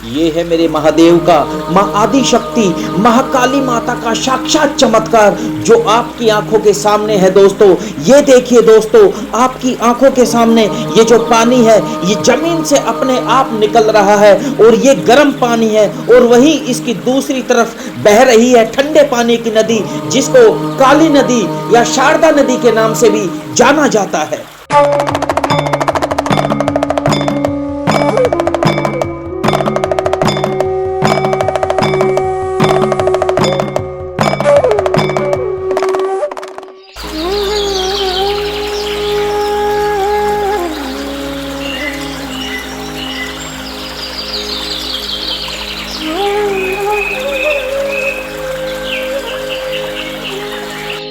ये है मेरे महादेव का, माँ आदि शक्ति महाकाली माता का साक्षात चमत्कार जो आपकी आंखों के सामने है दोस्तों। ये देखिए दोस्तों, आपकी आंखों के सामने ये जो पानी है ये जमीन से अपने आप निकल रहा है और ये गर्म पानी है, और वहीं इसकी दूसरी तरफ बह रही है ठंडे पानी की नदी, जिसको काली नदी या शारदा नदी के नाम से भी जाना जाता है।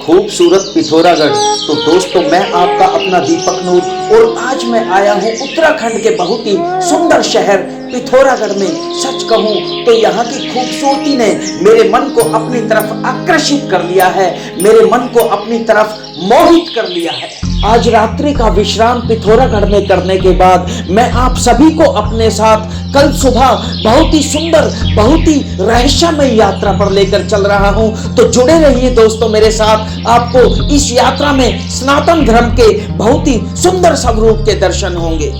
खूबसूरत पिथौरागढ़। तो दोस्तों, मैं आपका अपना दीपक नूर, और आज मैं आया हूँ उत्तराखंड के बहुत ही सुंदर शहर पिथौरागढ़ में। सच कहूँ तो यहाँ की खूबसूरती ने मेरे मन को अपनी तरफ आकर्षित कर लिया है, मेरे मन को अपनी तरफ मोहित कर लिया है। आज रात्रि का विश्राम पिथौरागढ़ में करने के बाद मैं आप सभी को अपने साथ कल सुबह बहुत ही सुंदर, बहुत ही रहस्यमय यात्रा पर लेकर चल रहा हूं। तो जुड़े रहिए दोस्तों मेरे साथ, आपको इस यात्रा में सनातन धर्म के बहुत ही सुंदर स्वरूप के दर्शन होंगे।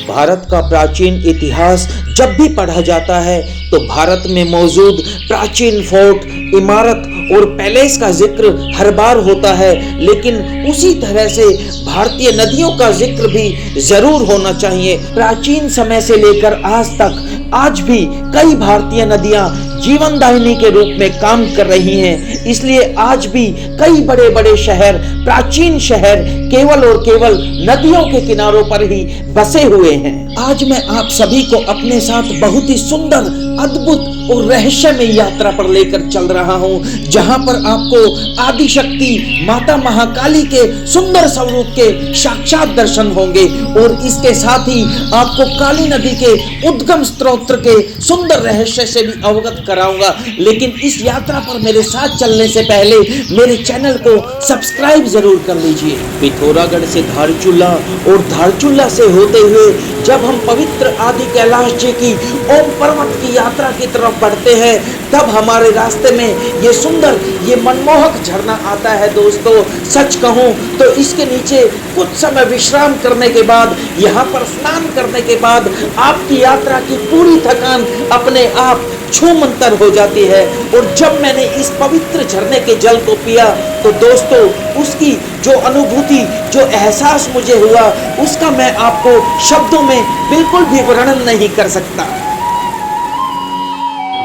भारत का प्राचीन इतिहास जब भी पढ़ा जाता है तो भारत में मौजूद प्राचीन फोर्ट, इमारत और पैलेस का जिक्र हर बार होता है, लेकिन उसी तरह से भारतीय नदियों का जिक्र भी जरूर होना चाहिए। प्राचीन समय से लेकर आज तक आज भी कई भारतीय नदियां जीवनदायिनी के रूप में काम कर रही हैं। इसलिए आज भी कई बड़े बड़े शहर, प्राचीन शहर केवल और केवल नदियों के किनारों पर ही बसे हुए हैं। आज मैं आप सभी को अपने साथ बहुत ही सुंदर, अद्भुत और रहस्यमय यात्रा पर लेकर चल रहा हूं, जहां पर आपको आदि शक्ति माता महाकाली के सुंदर स्वरूप के साक्षात दर्शन होंगे, और इसके साथ ही आपको काली नदी के उद्गम स्त्रोत्र के सुंदर रहस्य से भी अवगत कराऊंगा। लेकिन इस यात्रा पर मेरे साथ चलने से पहले मेरे चैनल को सब्सक्राइब जरूर कर लीजिए। पिथौरागढ़ से धारचूला और धारचूला से होते हुए जब हम पवित्र आदि कैलाश जी की ओम पर्वत की यात्रा की तरफ बढ़ते हैं, तब हमारे रास्ते में ये सुंदर, ये मनमोहक झरना आता है दोस्तों। सच कहूं तो इसके नीचे कुछ समय विश्राम करने के बाद, यहाँ पर स्नान करने के बाद आपकी यात्रा की पूरी थकान अपने आप छूमंतर हो जाती है। और जब मैंने इस पवित्र झरने के जल को पिया तो दोस्तों, उसकी जो अनुभूति, जो एहसास मुझे हुआ, उसका मैं आपको शब्दों में बिल्कुल भी वर्णन नहीं कर सकता।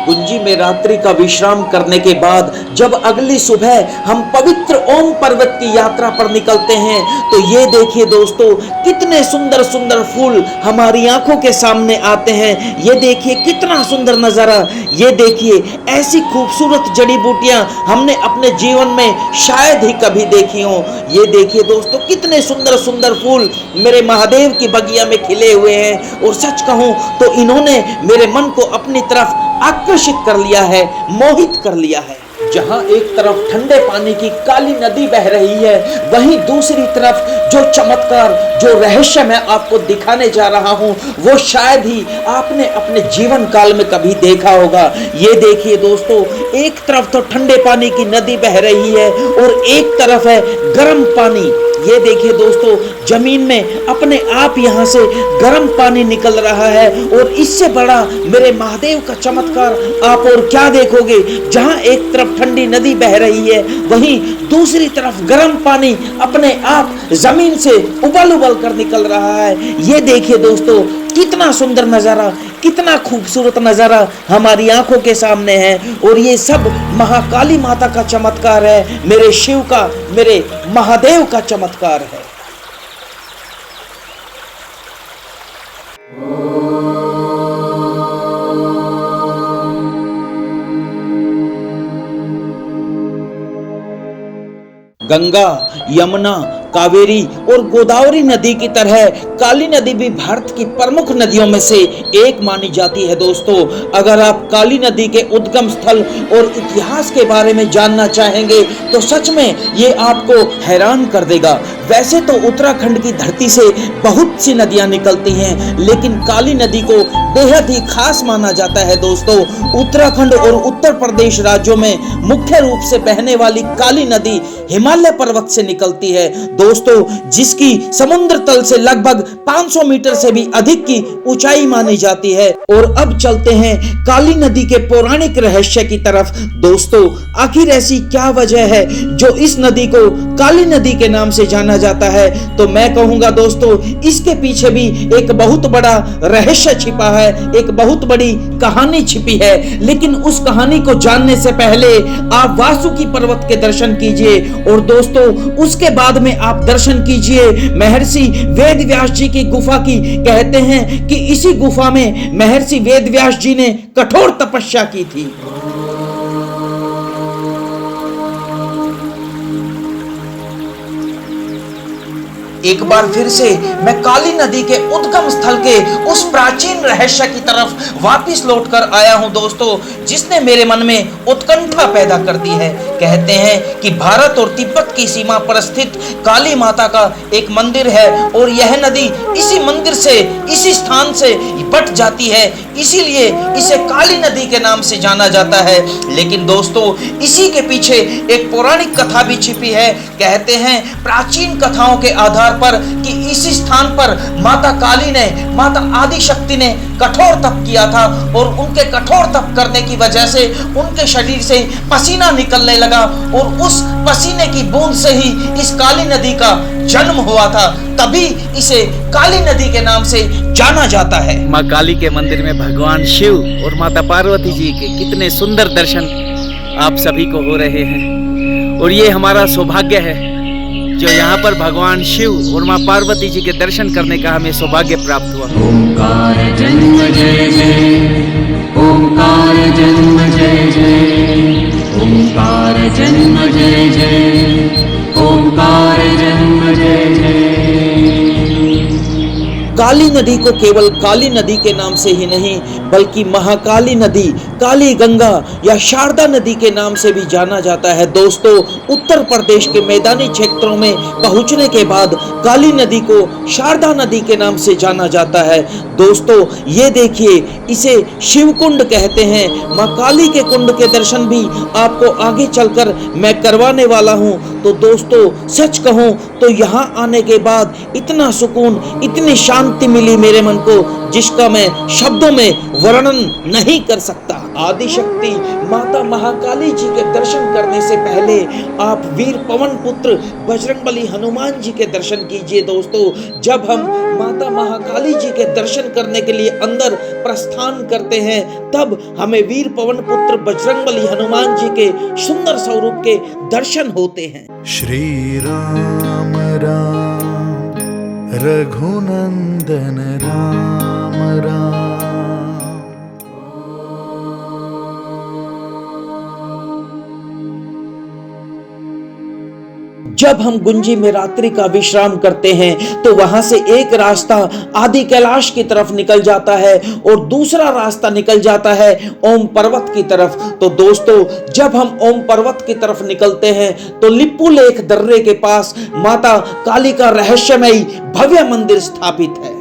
गुंजी में रात्रि का विश्राम करने के बाद जब अगली सुबह हम पवित्र ओम पर्वत की यात्रा पर निकलते हैं, तो ये देखिए दोस्तों, कितने सुंदर सुंदर फूल हमारी आंखों के सामने आते हैं। ये देखिए कितना सुंदर नजारा, ये देखिए ऐसी खूबसूरत जड़ी बूटियां हमने अपने जीवन में शायद ही कभी देखी हो। ये देखिए दोस्तों, कितने सुंदर सुंदर फूल मेरे महादेव की बगिया में खिले हुए हैं, और सच कहूं तो इन्होंने मेरे मन को अपनी तरफ आकर्षित कर लिया है, मोहित कर लिया है। जहां एक तरफ ठंडे पानी की काली नदी बह रही है, वहीं दूसरी तरफ जो चमत्कार, जो रहस्य मैं आपको दिखाने जा रहा हूं, वो शायद ही आपने अपने जीवन काल में कभी देखा होगा। ये देखिए दोस्तों, एक तरफ तो ठंडे पानी की नदी बह रही है और एक तरफ है गर्म पानी। ये देखिए दोस्तों, जमीन में अपने आप यहाँ से गर्म पानी निकल रहा है, और इससे बड़ा मेरे महादेव का चमत्कार आप और क्या देखोगे। जहाँ एक तरफ ठंडी नदी बह रही है, वहीं दूसरी तरफ गर्म पानी अपने आप जमीन से उबल उबल कर निकल रहा है। ये देखिए दोस्तों, कितना सुंदर नजारा, कितना खूबसूरत नजारा हमारी आंखों के सामने है, और ये सब महाकाली माता का चमत्कार है, मेरे शिव का, मेरे महादेव का चमत्कार है। गंगा, यमुना, कावेरी और गोदावरी नदी की तरह काली नदी भी भारत की प्रमुख नदियों में से एक मानी जाती है। दोस्तों, अगर आप काली नदी के उद्गम स्थल और इतिहास के बारे में जानना चाहेंगे तो सच में ये आपको हैरान कर देगा। वैसे तो उत्तराखंड की धरती से बहुत सी नदियां निकलती हैं, लेकिन काली नदी को बेहद ही खास माना जाता है। दोस्तों, उत्तराखंड और उत्तर प्रदेश राज्यों में मुख्य रूप से बहने वाली काली नदी हिमालय पर्वत से निकलती है। दोस्तों, जिसकी समुद्र तल से लगभग 500 मीटर से भी अधिक की ऊंचाई मानी जाती है। और अब चलते हैं काली नदी के पौराणिक रहस्य की तरफ। दोस्तों, आखिर ऐसी क्या वजह है जो इस नदी को काली नदी के नाम से जाना जाता है? तो मैं कहूंगा दोस्तों, इसके पीछे भी एक बहुत बड़ा रहस्य छिपा है, एक बहुत बड़ी कहानी छिपी है। लेकिन उस कहानी को जानने से पहले आप वासुकी पर्वत के दर्शन कीजिए और दोस्तों उसके बाद में आप दर्शन कीजिए महर्षि वेदव्यास जी की गुफा की। कहते हैं कि इसी गुफा में महर्षि वेदव्यास जी ने कठोर तपस्या की थी। एक बार फिर से मैं काली नदी के उद्गम स्थल के उस प्राचीन रहस्य की तरफ वापस लौटकर आया हूं दोस्तों, जिसने मेरे मन में उत्कंठा पैदा कर दी है। कहते हैं कि भारत और तिब्बत की सीमा पर स्थित काली माता का एक मंदिर है और यह नदी इसी मंदिर से, इसी स्थान से बट जाती है, इसीलिए इसे काली नदी के नाम से जाना जाता है। लेकिन दोस्तों, इसी के पीछे एक पौराणिक कथा भी छिपी है। कहते हैं प्राचीन कथाओं के आधार पर कि इसी स्थान पर माता काली ने, माता आदि शक्ति ने कठोर तप किया था और उनके कठोर तप करने की वजह से उनके शरीर से पसीना निकलने लगा और उस पसीने की बूंद से ही इस काली नदी का जन्म हुआ था। तभी इसे काली नदी के नाम से जाना जाता है। माँ काली के मंदिर में भगवान शिव और माता पार्वती जी के कितने सुंदर दर्शन आप सभी को हो रहे हैं और ये हमारा सौभाग्य है जो यहाँ पर भगवान शिव और माँ पार्वती जी के दर्शन करने का हमें सौभाग्य प्राप्त हुआ। ओंकार जन्म जय जय, ओंकार जन्म जय जय, ओंकार जन्म जय जय, ओंकार जन्म जय जय। काली नदी को केवल काली नदी के नाम से ही नहीं बल्कि महाकाली नदी, काली गंगा या शारदा नदी के नाम से भी जाना जाता है। दोस्तों, उत्तर प्रदेश के मैदानी क्षेत्रों में पहुंचने के बाद काली नदी को शारदा नदी के नाम से जाना जाता है। दोस्तों, ये देखिए, इसे शिव कुंड कहते हैं। माँ काली के कुंड के दर्शन भी आपको आगे चलकर मैं करवाने वाला हूँ। तो दोस्तों, सच कहूँ तो यहाँ आने के बाद इतना सुकून, इतनी शांति मिली मेरे मन को, जिसका मैं शब्दों में वर्णन नहीं कर सकता। आदिशक्ति माता महाकाली जी के दर्शन करने से पहले आप वीर पवन पुत्र बजरंगबली हनुमान जी के दर्शन कीजिए। दोस्तों, जब हम माता महाकाली जी के दर्शन करने के लिए अंदर प्रस्थान करते हैं तब हमें वीर पवन पुत्र बजरंगबली हनुमान जी के सुंदर स्वरूप के दर्शन होते हैं। श्री राम राम रघुनंदन राम राम। जब हम गुंजी में रात्रि का विश्राम करते हैं तो वहां से एक रास्ता आदि कैलाश की तरफ निकल जाता है और दूसरा रास्ता निकल जाता है ओम पर्वत की तरफ। तो दोस्तों, जब हम ओम पर्वत की तरफ निकलते हैं तो लिप्पू लेख दर्रे के पास माता काली का रहस्यमयी भव्य मंदिर स्थापित है।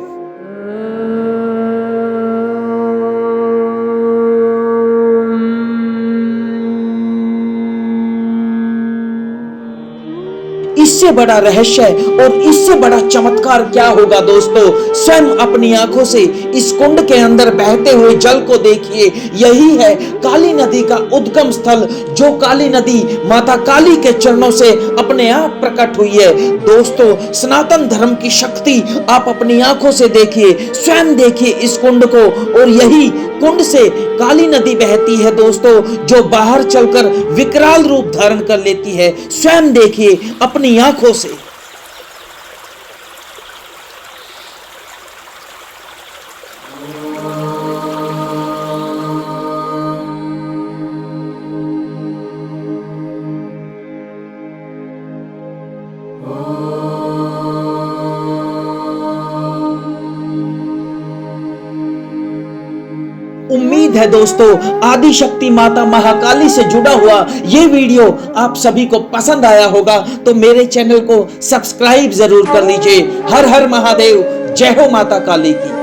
इससे बड़ा रहस्य और इससे बड़ा चमत्कार क्या होगा दोस्तों? स्वयं अपनी आंखों से इस कुंड के अंदर बहते हुए जल को देखिए। यही है काली नदी का उद्गम स्थल, जो काली नदी माता काली के चरणों से अपने आप प्रकट हुई है। दोस्तों, सनातन धर्म की शक्ति आप अपनी आंखों से देखिए, स्वयं देखिए इस कुंड को। और यही कुंड से काली नदी बहती है दोस्तों, जो बाहर चलकर विकराल रूप धारण कर लेती है। स्वयं देखिए अपनी आंखों से। उम्मीद है दोस्तों आदि शक्ति माता महाकाली से जुड़ा हुआ ये वीडियो आप सभी को पसंद आया होगा, तो मेरे चैनल को सब्सक्राइब जरूर कर लीजिए। हर हर महादेव, जय हो माता काली की।